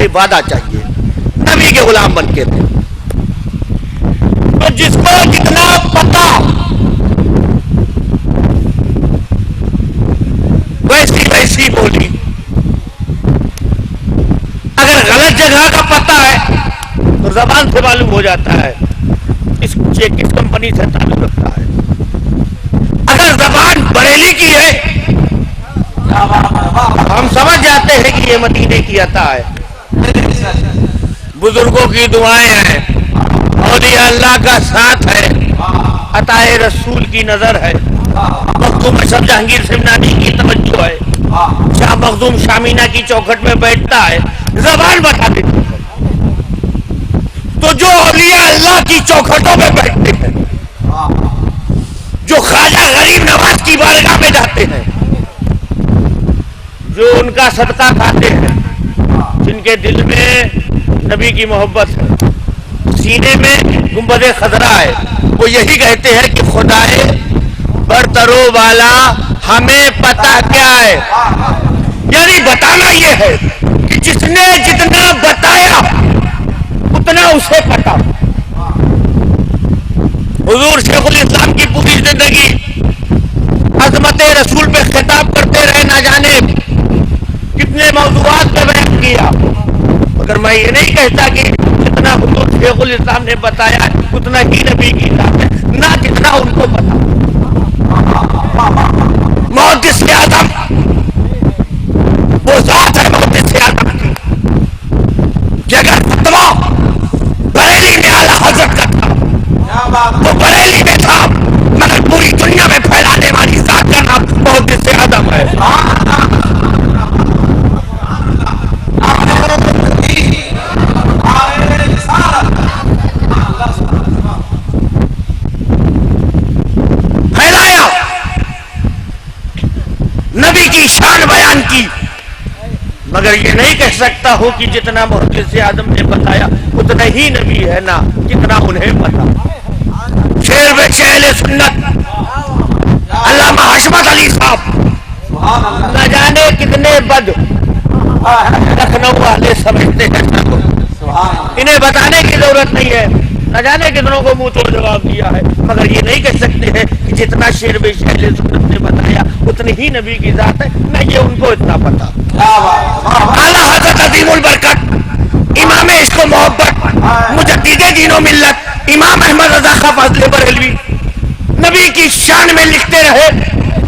کوئی وعدہ چاہیے، نبی کے غلام بن کے تھے. تو جس کو جتنا پتا ویسی بولی. اگر غلط جگہ کا پتا ہے تو زبان سے معلوم ہو جاتا ہے کس کمپنی سے تعلق رکھتا ہے. اگر زبان بریلی کی ہے ہم سمجھ جاتے ہیں کہ یہ مدینے کی عطا ہے. بزرگوں کی دعائیں ہیں، اولیاء اللہ کا ساتھ ہے، عطائے رسول کی نظر ہے، مخدوم اشرف جہانگیر سمنانی کی توجہ ہے، شاہ مخدوم شامینہ کی چوکھٹ میں بیٹھتا ہے، زبان بتا دیتی ہے. تو جو اولیاء اللہ کی چوکھٹوں میں بیٹھتے ہیں، جو خواجہ غریب نواز کی بارگاہ میں جاتے ہیں، جو ان کا صدقہ کھاتے ہیں، جن کے دل میں نبی کی محبت ہے، سینے میں گنبد خضرا ہے، وہ یہی کہتے ہیں کہ خدائے برترو والا ہمیں پتہ کیا ہے. یعنی بتانا یہ ہے کہ جس نے جتنا بتایا اتنا اسے پتا. حضور شیخ الاسلام کی پوری زندگی عظمت رسول پہ خطاب کرتے رہے، نہ جانے کتنے موضوعات پہ بیان کیا. مگر میں یہ نہیں کہتا کہ جتنا حضور شیخ الاسلام نے بتایا اتنا ہی نبی کی ذات ہے، نہ جتنا ان کو پتا. محدث اعظم وہ ذات ہے محدث اعظم کی کہ اگر فتویٰ بریلی میں اعلیٰ حضرت کا تھا وہ بریلی میں تھا، مگر پوری دنیا میں پھیلانے والی ذات کا نام محدث اعظم ہے. پھیلایا، نبی کی شان بیان کی. مگر یہ نہیں کہہ سکتا ہوں کہ جتنا محدث اعظم نے بتایا اتنا ہی نبی ہے، نہ جتنا انہیں پتا. شیر بچ اہل سنت علامہ حشمت علی صاحب نہ جانے کتنے بد لکھنؤ والے سمجھتے ہیں، انہیں بتانے کی ضرورت نہیں ہے، نہ جانے کتنوں کو منہ توڑ جواب دیا ہے. مگر یہ نہیں کہہ سکتے ہیں کہ جتنا شیر بچ اہل سنت نے بتایا اتنی ہی نبی کی ذات ہے، نہ یہ ان کو اتنا پتا. اعلیٰ حضرت عظیم البرکت امام عشق و محبت مجدد دین و ملت امام احمد رضا خان فاضل بریلوی نبی کی شان میں لکھتے رہے،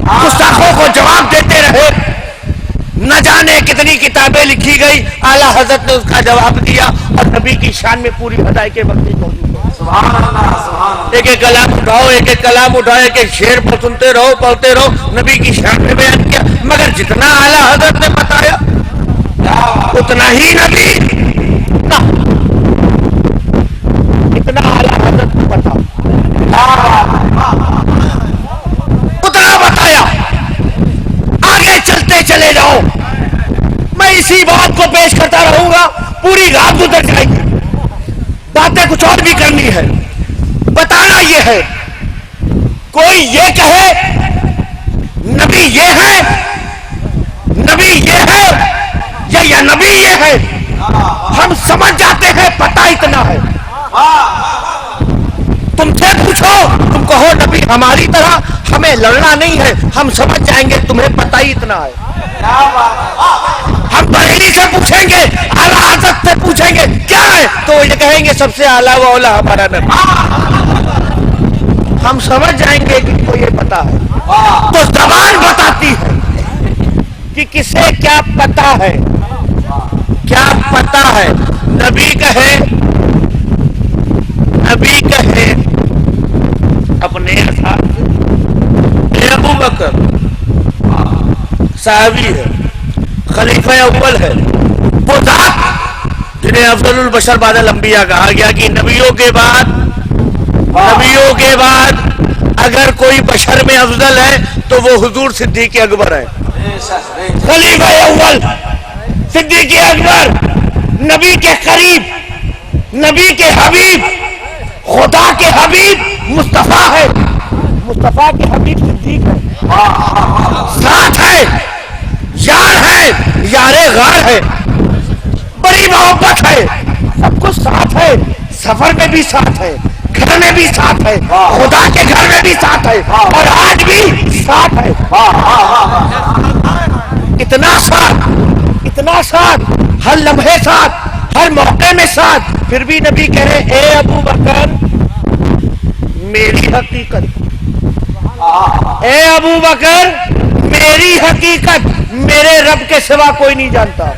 گستاخوں کو جواب دیتے رہے. نہ جانے کتنی کتابیں لکھی گئی، اعلیٰ حضرت نے اس کا جواب دیا، اور نبی کی شان میں پوری ہدایت وقت موجود ہے. ایک ایک کلام اٹھاؤ، ایک ایک کلام اٹھاؤ، ایک ایک شعر سنتے رہو، پڑھتے رہو، نبی کی شان میں بیان کیا. مگر جتنا اعلیٰ حضرت نے بتایا اتنا ہی نبی، اتنا اعلیٰ حضرت نے بتایا اتنا بتایا. آگے چلتے چلے جاؤ، میں اسی بات کو پیش کرتا رہوں گا، پوری رات گزر جائے گی. باتیں کچھ اور بھی کرنی ہے. بتانا یہ ہے، کوئی یہ کہے نبی یہ ہے، نبی یہ ہے، یا نبی یہ ہے، ہم سمجھ جاتے ہیں پتہ اتنا ہے. تم سے پوچھو، تم کہو نبی ہماری طرح ہمیں لڑنا نہیں ہے، ہم سمجھ جائیں گے تمہیں پتہ ہی اتنا ہے. ہم بریلی سے پوچھیں گے، اعلیٰ حضرت سے پوچھیں گے کیا ہے، تو یہ کہیں گے سب سے اعلیٰ و اولیٰ ہمارا نبی. ہم سمجھ جائیں گے کہ کو یہ پتا ہے. تو زبان بتاتی ہے کہ کسے کیا پتا ہے، کیا پتا ہے. نبی کہے اپنے ابو بکر صحابی ہے، خلیفہ اول ہے، وہ ذات جنہیں افضل البشر بعد الانبیاء کہا گیا کہ نبیوں کے بعد اگر کوئی بشر میں افضل ہے تو وہ حضور صدیق اکبر ہے. خلیفہ اول صدیق اکبر، نبی کے قریب، نبی کے حبیب، خدا کے حبیب مصطفیٰ ہے. مصطفیٰ کے حبیب صدیق ہے، ساتھ ہے، یار ہے، یار غار ہے. بڑی محبت ہے, سب کچھ ساتھ ہے, سفر میں بھی ساتھ ہے, گھر میں بھی ساتھ ہے, خدا کے گھر میں بھی ساتھ ہے, اور آج بھی ساتھ ہے. اتنا ساتھ, ہر لمحے ساتھ, ہر موقع میں ساتھ. پھر بھی نبی کہے اے ابو بکر میری حقیقت, اے ابو بکر میری حقیقت میرے رب کے سوا کوئی نہیں جانتا.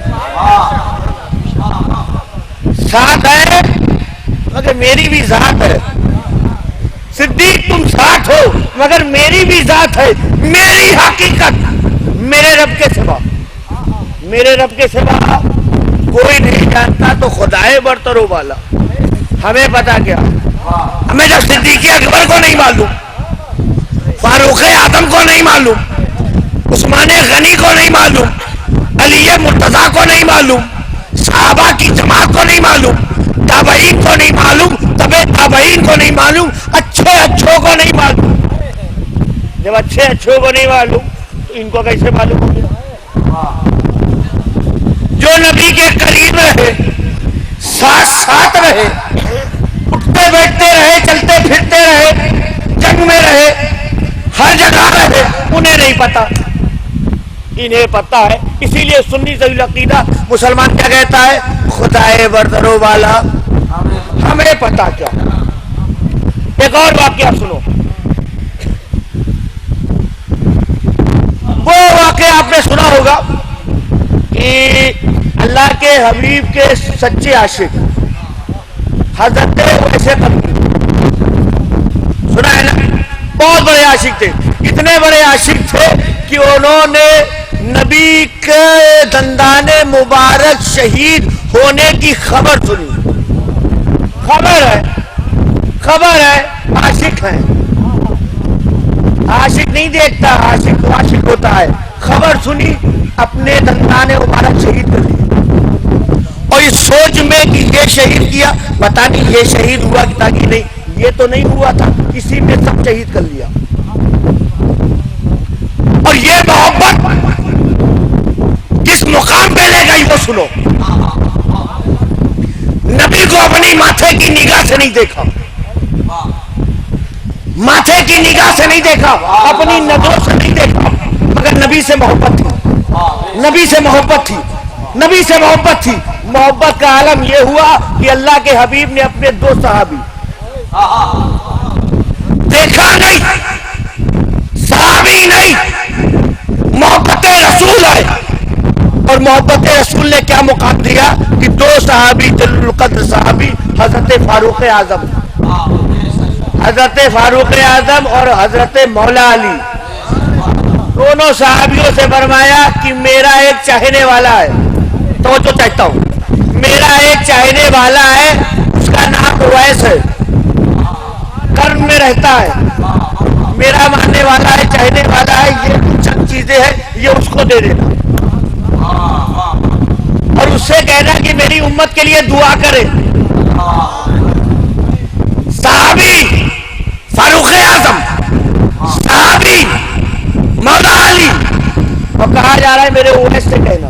ساتھ ہے مگر میری بھی ذات ہے. صدیق تم ساتھ ہو مگر میری بھی ذات ہے, میری حقیقت میرے رب کے سوا, میرے رب کے سوا کوئی نہیں جانتا. تو خدائے برترو والا ہمیں پتا کیا, ہمیں جب صدیق اکبر کو نہیں معلوم, فاروق اعظم کو نہیں معلوم, عثمان غنی کو نہیں معلوم, علی مرتضیٰ کو نہیں معلوم, صحابہ کی جماعت کو نہیں معلوم, تابعین کو نہیں معلوم, تبع تابعین کو نہیں معلوم, اچھے اچھوں کو نہیں معلوم. جب اچھے اچھوں کو نہیں معلوم تو ان کو کیسے معلوم ہو گیا؟ جو نبی کے قریب رہے, ساتھ رہے, اٹھتے بیٹھتے رہے, چلتے پھرتے رہے, جنگ میں رہے, ہر جگہ رہے, انہیں نہیں پتا, انہیں پتا ہے. اسی لیے سنی ذوی العقیدہ مسلمان کیا کہتا ہے, خدائے برترو والا ہمیں پتا کیا. ایک اور واقعہ سنو, وہ واقعہ آپ نے سنا ہوگا کہ اللہ کے حبیب کے سچے عاشق حضرت اویس قرنی, سنا ہے نا, بہت بڑے عاشق تھے. اتنے بڑے عاشق تھے کہ انہوں نے نبی کے دندان مبارک شہید ہونے کی خبر سنی. خبر ہے, عاشق ہیں, عاشق نہیں دیکھتا, عاشق تو عاشق ہوتا ہے. خبر سنی, اپنے دندان مبارک شہید کر دیا, اور اس سوچ میں کہ یہ شہید کیا, پتہ نہیں یہ شہید ہوا کہ نہیں, یہ تو نہیں ہوا تھا, اسی میں سب شہید کر لیا. اور یہ محبت کس مقام پہ لے گئی وہ سنو. نبی کو اپنی ماتھے کی نگاہ سے نہیں دیکھا, ماتھے کی نگاہ سے نہیں دیکھا, اپنی نظروں سے نہیں دیکھا, مگر نبی سے محبت تھی, نبی سے محبت تھی, نبی سے محبت تھی. محبت کا عالم یہ ہوا کہ اللہ کے حبیب نے اپنے دو صحابی دیکھا نہیں, صحابی نہیں, محبت رسول ہے. اور محبت رسول نے کیا مقام دیا کہ دو صحابی جلیل القدر صحابی, حضرت فاروق اعظم, حضرت فاروق اعظم اور حضرت مولا علی, دونوں صحابیوں سے فرمایا کہ میرا ایک چاہنے والا ہے, توجہ چاہتا ہوں, میرا ایک چاہنے والا ہے, اس کا نام اویس ہے, قرن میں رہتا ہے, میرا ماننے والا ہے, چاہنے والا ہے, یہ کچھ چند چیزیں ہیں, یہ اس کو دے دینا, اور اس سے کہنا کہ میری امت کے لیے دعا کرے. صحابی فاروق اعظم, صحابی مولا علی, اور کہا جا رہا ہے میرے اویس سے کہنا.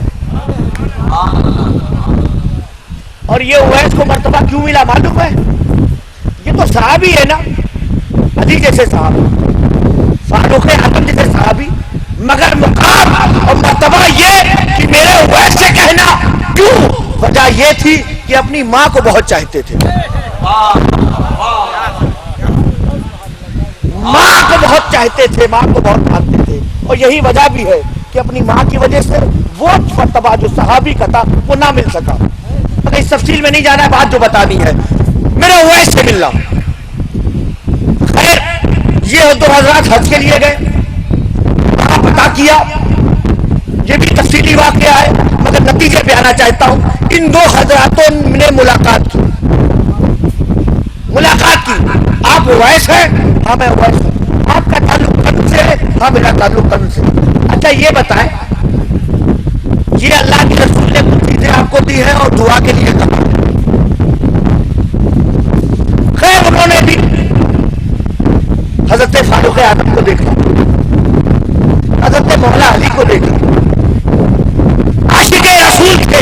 اور یہ اویس کو مرتبہ کیوں ملا معلوم ہے؟ یہ تو صحابی ہے نا, علی جیسے صحابی, فاروق اعظم جیسے صحابی, مگر مقام اور مرتبہ یہ کہ میرے اویس سے کہنا. کیوں؟ وجہ یہ تھی کہ اپنی ماں کو بہت چاہتے تھے, ماں کو بہت چاہتے تھے, ماں کو بہت مانتے تھے, اور یہی وجہ بھی ہے کہ اپنی ماں کی وجہ سے وہ مرتبہ جو صحابی کا تھا وہ نہ مل سکا. مگر اس تفصیل میں نہیں جانا ہے, بات جو بتانی ہے, میرے اویس سے ملنا. خیر, یہ دو حضرات حج کے لیے گئے, وہاں پتہ کیا, یہ بھی تفصیلی واقعہ ہے مگر نتیجے پہ آنا چاہتا ہوں. ان دو حضراتوں نے ملاقات کی. آپ اویس ہیں؟ ہاں میں اویس ہوں. آپ کا تعلق قرن سے ہے؟ ہاں میرا تعلق قرن سے. اچھا یہ بتائیں, یہ اللہ کے رسول نے کچھ چیزیں آپ کو دی ہیں اور دعا کے لیے کہا. خیر, انہوں نے بھی حضرت فاروق اعظم کو دیکھا, حضرت مولا علی کو دیکھا, عاشق رسول تھے,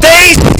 23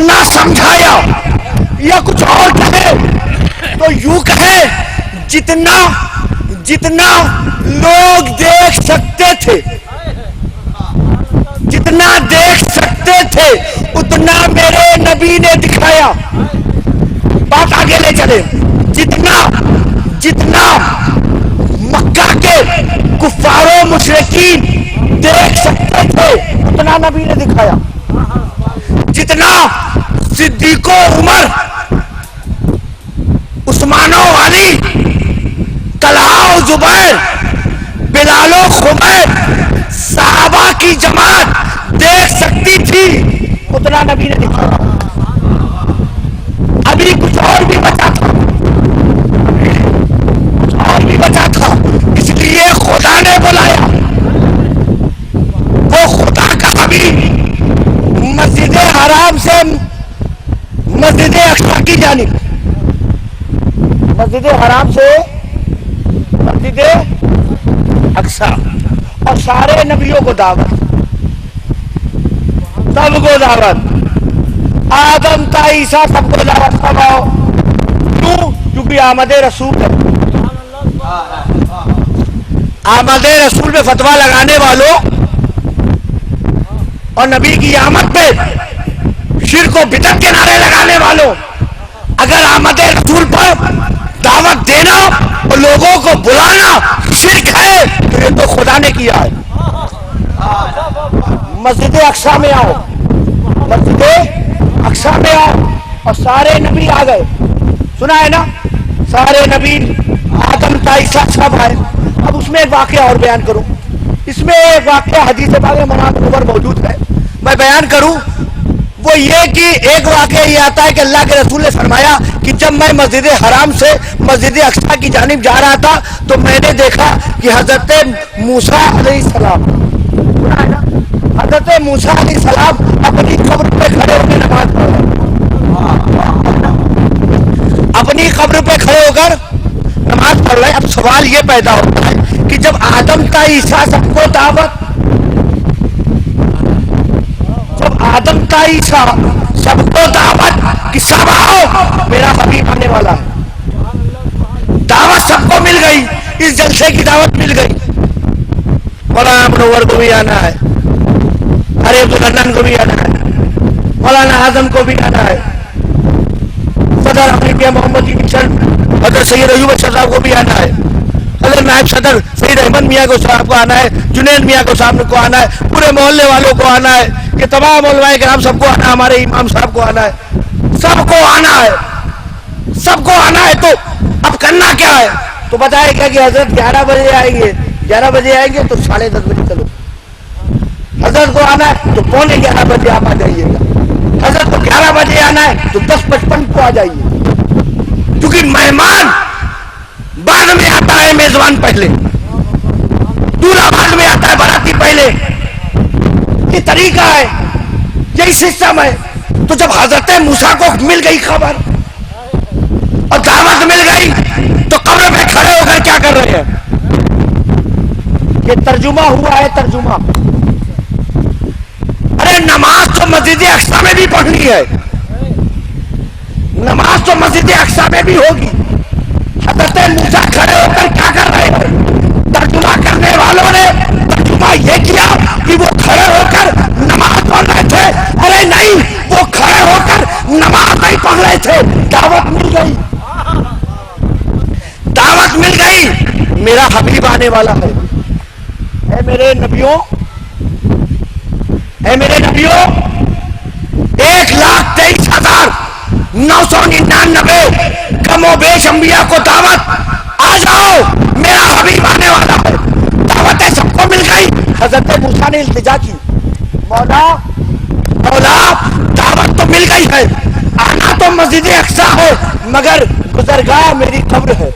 اتنا سمجھایا یا کچھ اور کہے تو یوں کہے جتنا جتنا لوگ دیکھ سکتے تھے، جتنا دیکھ سکتے تھے اتنا میرے نبی نے دکھایا. بات آگے لے چلے. جتنا جتنا مکہ کے کفار و مشرکین دیکھ سکتے تھے اتنا نبی نے دکھایا. جتنا صدیق و عمر، عثمان و علی، طلحہ و زبیر، بلال و خبیب، صحابہ کی جماعت دیکھ سکتی تھی اتنا نبی نے دکھایا. ابھی کچھ اور بھی بچا تھا، کچھ اور بھی بچا تھا، اس لیے خدا نے بلایا. وہ خدا کا حبیب مسجد حرام سے مسجد اقصی کی جانب، مسجد حرام سے مسجد اقصی، اور سارے نبیوں کو دعوت، سب کو دعوت، آدم تا عیسیٰ سب کو دعوت. سب آؤ. کیوں؟ کیونکہ آمد رسول ہے. آمد رسول میں فتویٰ لگانے والوں اور نبی کی آمد پہ شرک و بدعت کے نعرے لگانے والوں، اگر آمد رسول پر دعوت دینا اور لوگوں کو بلانا شرک ہے تو یہ تو خدا نے کیا ہے. مسجد اقصی میں آؤ، مسجد اقصی میں آؤ، اور سارے نبی آ گئے. سنا ہے نا، سارے نبی آدم تا عیسیٰ سب آئے. اب اس میں ایک واقعہ اور بیان کروں. اس میں ایک واقعہ حدیث پاک میں منابر موجود ہے، میں بیان کروں. وہ یہ کہ ایک واقعہ یہ آتا ہے کہ اللہ کے رسول نے فرمایا کہ جب میں مسجد حرام سے مسجد اقصی کی جانب جا رہا تھا تو میں نے دیکھا کہ حضرت موسیٰ علیہ السلام، حضرت موسیٰ علیہ السلام اپنی قبر پہ کھڑے ہو کے نماز پڑھ رہے، اپنی قبر پہ کھڑے ہو کر نماز پڑھ رہے. اب سوال یہ پیدا ہوتا ہے کہ جب آدم تا عیسیٰ سب کو دعوت، جب آدم تا عیسیٰ سب کو دعوت کہ سب آؤ میرا حبیب آنے والا ہے، دعوت سب کو مل گئی، اس جلسے کی دعوت مل گئی. مولانا منور کو بھی آنا ہے، ارے عبدالحنان کو بھی آنا ہے، مولانا اعظم کو بھی آنا ہے، صدر امریکہ محمد مشن حضرت سید ایوب اچھا صاحب کو بھی آنا ہے، حضرت نائب صدر سید احمد میاں کو صاحب کو آنا ہے، جنید میاں کو صاحب کو آنا ہے، پورے محلے والوں کو آنا ہے، یہ تمام علماء کرام سب کو آنا ہے، ہمارے امام صاحب کو آنا ہے، سب کو آنا ہے، سب کو آنا ہے. تو اب کرنا کیا ہے؟ تو بتائے کیا کہ حضرت 11 بجے آئیں گے، 11 بجے آئیں گے تو 10:30 بجے چلو. حضرت کو آنا ہے تو 11:15 بجے آپ آ جائیے گا. حضرت کو 11 بجے آنا ہے تو 10:55 کو آ جائیے، کیونکہ مہمان بعد میں آتا ہے، میزبان پہلے، دولہا بعد میں آتا ہے، باراتی پہلے. یہ طریقہ ہے، یہی سسٹم ہے. تو جب حضرت موسیٰ کو مل گئی خبر اور دعوت مل گئی تو قبر پہ کھڑے ہو کر کیا کر رہے ہیں؟ یہ ترجمہ ہوا ہے، ترجمہ. ارے نماز تو مسجد اقصی میں بھی پڑھنی ہے، نماز تو مسجد اقصی میں بھی ہوگی. حضرت موسیٰ کھڑے ہو کر کیا کر رہے ہیں؟ ترجمہ کرنے والوں نے ترجمہ یہ کیا کہ وہ کھڑے ہو کر نماز پڑھ رہے تھے. ارے نہیں، وہ کھڑے ہو کر نماز نہیں پڑھ رہے تھے، دعوت مل گئی، دعوت مل گئی، میرا حبیب آنے والا ہے. اے میرے نبیوں، اے میرے نبیوں، 1,23,999 کم و بیش انبیاء کو دعوت، آ جاؤ میرا حبیب آنے والا ہے. دعوتیں سب کو مل گئی. حضرت موسیٰ نے التجا کی، مولا دعوت تو مل گئی ہے، آنا تو مسجد اقصی ہے مگر گزرگاہ میری قبر ہے.